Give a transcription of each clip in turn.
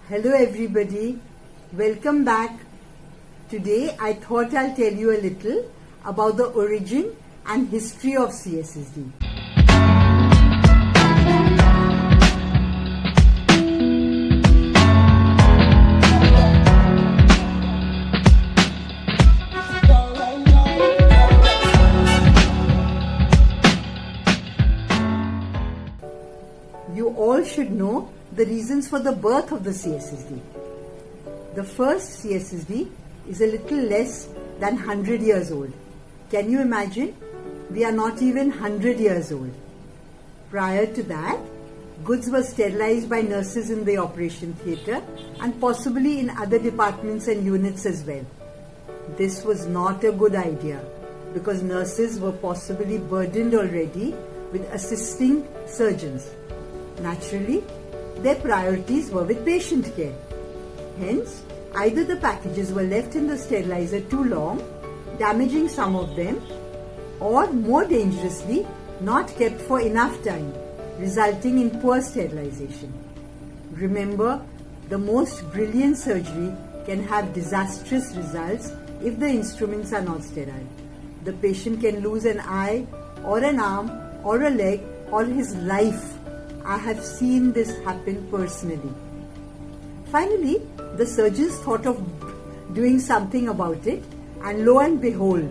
Hello everybody, welcome back. Today I thought I'll tell you a little about the origin and history of CSSD. You all should know the reasons for the birth of the CSSD. The first CSSD is a little less than 100 years old. Can you imagine? We are not even 100 years old. Prior to that, goods were sterilized by nurses in the operation theatre and possibly in other departments and units as well. This was not a good idea because nurses were possibly burdened already with assisting surgeons. Naturally, their priorities were with patient care. Hence, either the packages were left in the sterilizer too long, damaging some of them, or more dangerously, not kept for enough time, resulting in poor sterilization. Remember, the most brilliant surgery can have disastrous results if the instruments are not sterile. The patient can lose an eye, or an arm, or a leg, or his life. I have seen this happen personally. Finally, the surgeons thought of doing something about it, and lo and behold,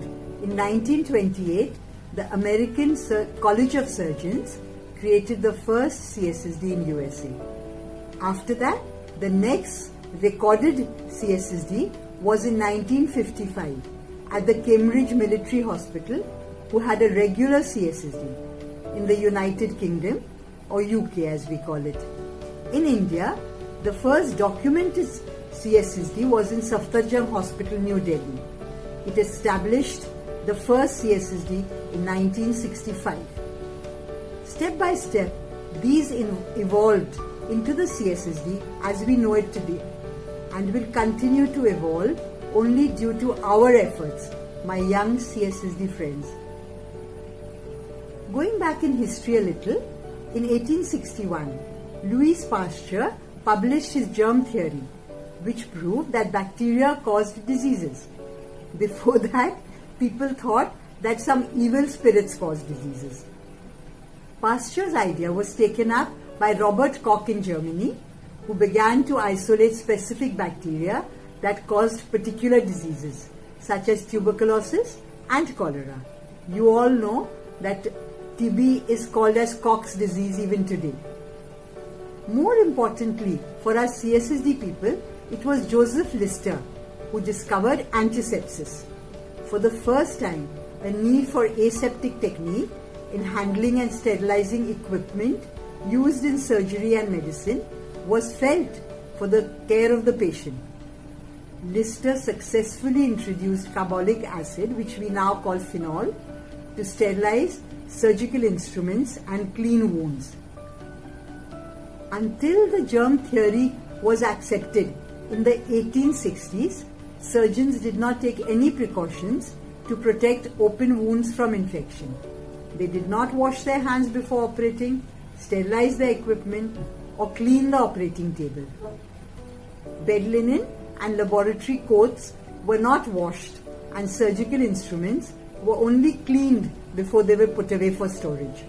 in 1928, the American College of Surgeons created the first CSSD in USA. After that, the next recorded CSSD was in 1955 at the Cambridge Military Hospital, who had a regular CSSD in the United Kingdom, or UK as we call it. In India, the first documented CSSD was in Safdarjung Hospital, New Delhi. It established the first CSSD in 1965. Step by step, these evolved into the CSSD as we know it today and will continue to evolve only due to our efforts, my young CSSD friends. Going back in history a little, in 1861, Louis Pasteur published his germ theory, which proved that bacteria caused diseases. Before that, people thought that some evil spirits caused diseases. Pasteur's idea was taken up by Robert Koch in Germany, who began to isolate specific bacteria that caused particular diseases, such as tuberculosis and cholera. You all know that TB is called as Koch's disease even today. More importantly, for us CSSD people, it was Joseph Lister who discovered antisepsis. For the first time, a need for aseptic technique in handling and sterilizing equipment used in surgery and medicine was felt for the care of the patient. Lister successfully introduced carbolic acid, which we now call phenol, to sterilize surgical instruments and clean wounds. Until the germ theory was accepted in the 1860s, surgeons did not take any precautions to protect open wounds from infection. They did not wash their hands before operating, sterilize the equipment, or clean the operating table. Bed linen and laboratory coats were not washed, and surgical instruments were only cleaned before they were put away for storage.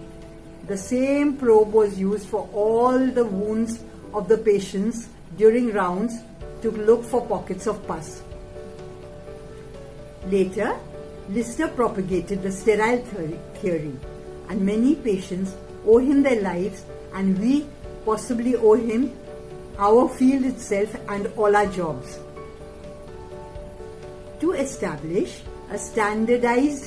The same probe was used for all the wounds of the patients during rounds to look for pockets of pus. Later, Lister propagated the sterile theory, and many patients owe him their lives, and we possibly owe him our field itself and all our jobs. To establish a standardized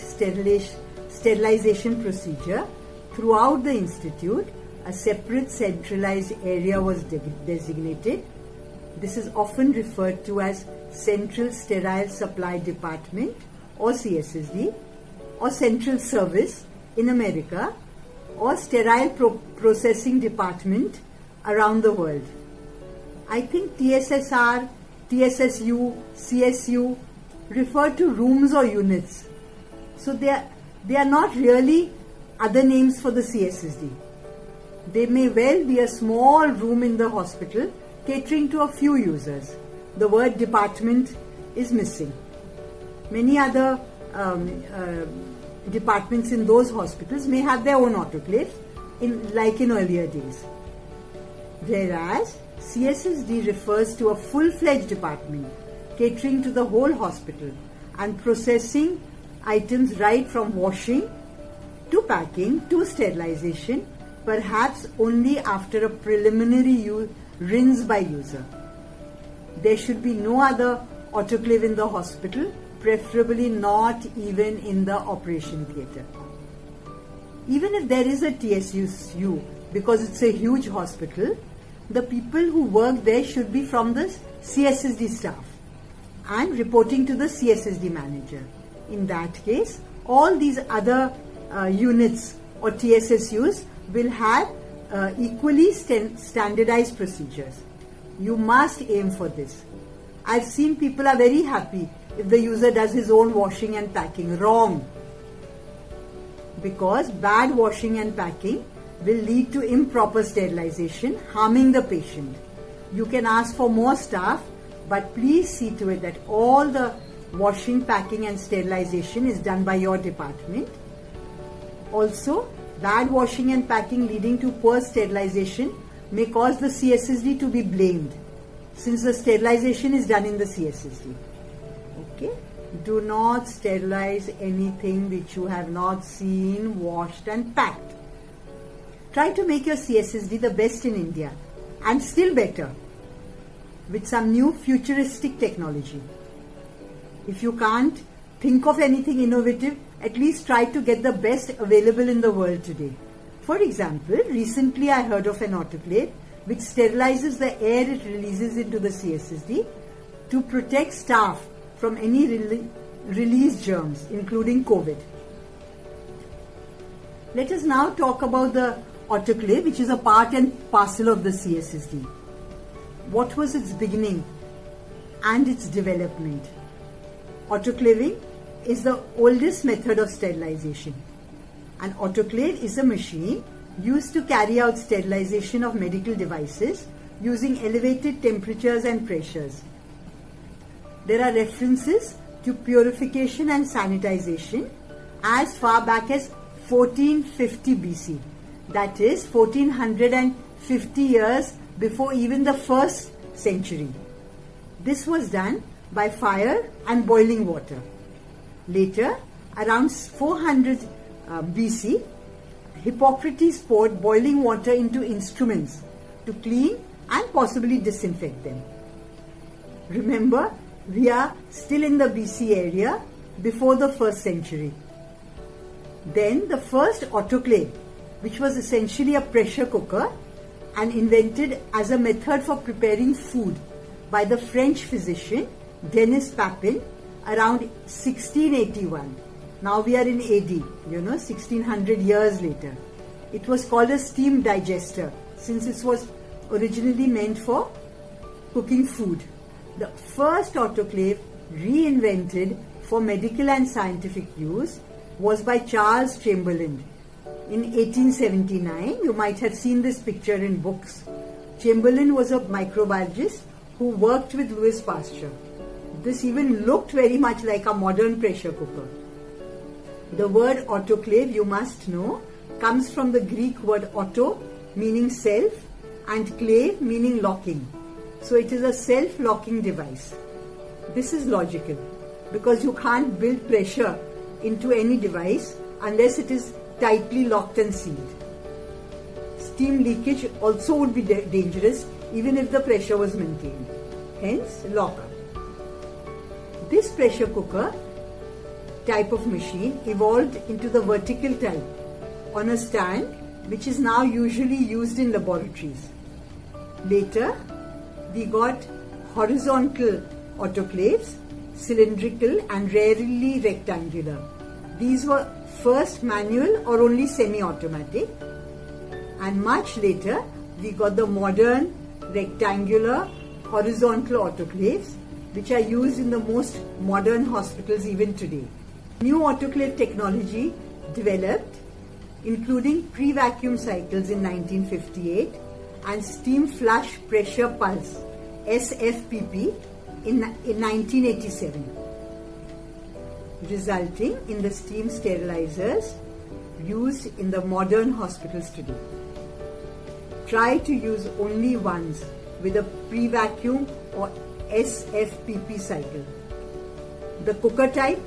sterilization procedure throughout the institute, a separate centralized area was designated. This is often referred to as Central Sterile Supply Department, or CSSD, or Central Service in America, or Sterile Processing Department around the world. I think TSSR, TSSU, CSU refer to rooms or units. So they are not really other names for the CSSD. They may well be a small room in the hospital catering to a few users. The word department is missing. Many other departments in those hospitals may have their own autoclaves, like in earlier days. Whereas CSSD refers to a full-fledged department catering to the whole hospital and processing items right from washing to packing to sterilization, perhaps only after a preliminary rinse by user. There should be no other autoclave in the hospital, preferably not even in the operation theatre. Even if there is a TSU, because it's a huge hospital, the people who work there should be from the CSSD staff and reporting to the CSSD manager. In that case, all these other units or TSSUs will have equally standardized procedures. You must aim for this. I've seen people are very happy if the user does his own washing and packing. Wrong. Because bad washing and packing will lead to improper sterilization, harming the patient. You can ask for more staff, but please see to it that all the washing, packing and sterilization is done by your department. Also, bad washing and packing leading to poor sterilization may cause the CSSD to be blamed, since the sterilization is done in the CSSD. Okay? Do not sterilize anything which you have not seen, washed and packed. Try to make your CSSD the best in India and still better with some new futuristic technology. If you can't think of anything innovative, at least try to get the best available in the world today. For example, recently I heard of an autoclave which sterilizes the air it releases into the CSSD to protect staff from any released germs, including COVID. Let us now talk about the autoclave, which is a part and parcel of the CSSD. What was its beginning and its development? Autoclaving is the oldest method of sterilization. An autoclave is a machine used to carry out sterilization of medical devices using elevated temperatures and pressures. There are references to purification and sanitization as far back as 1450 BC. That is 1450 years before even the first century. This was done by fire and boiling water. Later, around 400 BC, Hippocrates poured boiling water into instruments to clean and possibly disinfect them. Remember, we are still in the BC area before the first century. Then the first autoclave, which was essentially a pressure cooker and invented as a method for preparing food by the French physician Denis Papin around 1681. Now we are in AD, 1600 years later. It was called a steam digester since it was originally meant for cooking food. The first autoclave reinvented for medical and scientific use was by Charles Chamberlain in 1879. You might have seen this picture in books. Chamberlain was a microbiologist who worked with Louis Pasteur. This even looked very much like a modern pressure cooker. The word autoclave, you must know, comes from the Greek word auto, meaning self, and clave, meaning locking. So it is a self-locking device. This is logical because you can't build pressure into any device unless it is tightly locked and sealed. Steam leakage also would be dangerous even if the pressure was maintained. Hence, lockup. This pressure cooker type of machine evolved into the vertical type on a stand, which is now usually used in laboratories. Later, we got horizontal autoclaves, cylindrical and rarely rectangular. These were first manual or only semi-automatic, and much later we got the modern rectangular horizontal autoclaves, which are used in the most modern hospitals even today. New autoclave technology developed, including pre-vacuum cycles in 1958 and steam flush pressure pulse SFPP in 1987, resulting in the steam sterilizers used in the modern hospitals today. Try to use only ones with a pre-vacuum or SFPP cycle. The cooker type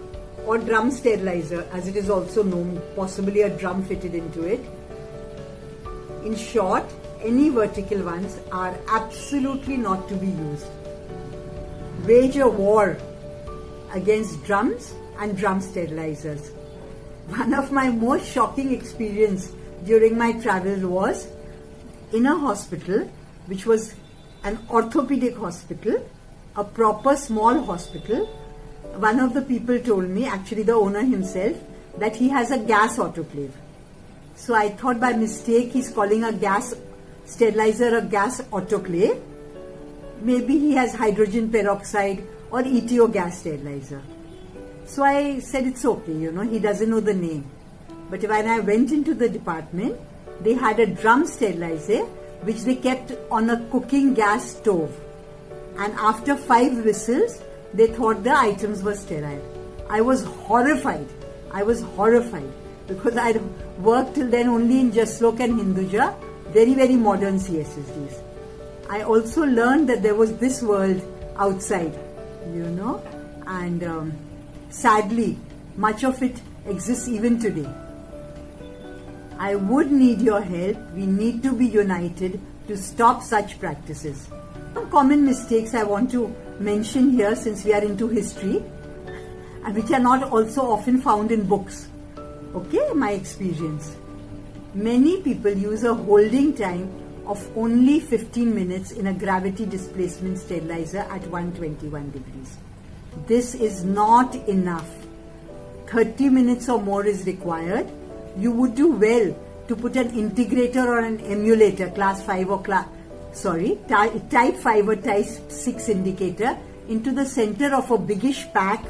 or drum sterilizer, as it is also known, possibly a drum fitted into it. In short, any vertical ones are absolutely not to be used. Wage a war against drums and drum sterilizers. One of my most shocking experiences during my travels was in a hospital, which was an orthopedic hospital, a proper small hospital. One of the people told me, actually the owner himself, that he has a gas autoclave. So I thought by mistake he's calling a gas sterilizer a gas autoclave. Maybe he has hydrogen peroxide or ETO gas sterilizer. So I said it's okay, he doesn't know the name. But when I went into the department, they had a drum sterilizer which they kept on a cooking gas stove. And after 5 whistles, they thought the items were sterile. I was horrified. Because I'd worked till then only in Jaslok and Hinduja, very, very modern CSSDs. I also learned that there was this world outside, and sadly, much of it exists even today. I would need your help. We need to be united to stop such practices. Some common mistakes I want to mention here, since we are into history, and which are not also often found in books. Okay, my experience. Many people use a holding time of only 15 minutes in a gravity displacement sterilizer at 121 degrees. This is not enough. 30 minutes or more is required. You would do well to put an integrator or an emulator, type 5 or type 6 indicator into the center of a biggish pack,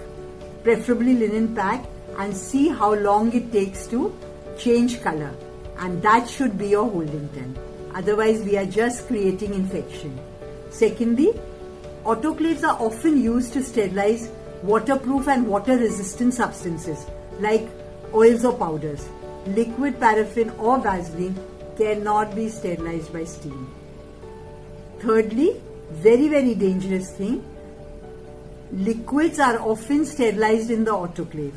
preferably linen pack, and see how long it takes to change color. And that should be your holding time. Otherwise, we are just creating infection. Secondly, autoclaves are often used to sterilize waterproof and water-resistant substances like oils or powders. Liquid paraffin or Vaseline cannot be sterilized by steam. Thirdly, very, very dangerous thing, liquids are often sterilized in the autoclave.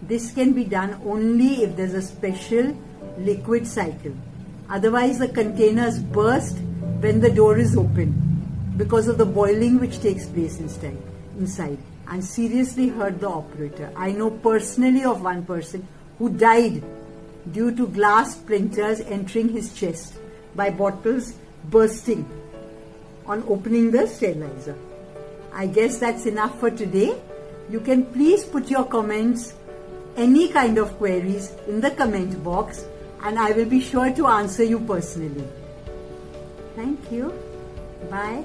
This can be done only if there's a special liquid cycle. Otherwise, the containers burst when the door is open because of the boiling which takes place inside and seriously hurt the operator. I know personally of one person who died due to glass splinters entering his chest by bottles bursting on opening the sterilizer. I guess that's enough for today. You can please put your comments, any kind of queries in the comment box, and I will be sure to answer you personally. Thank you. Bye.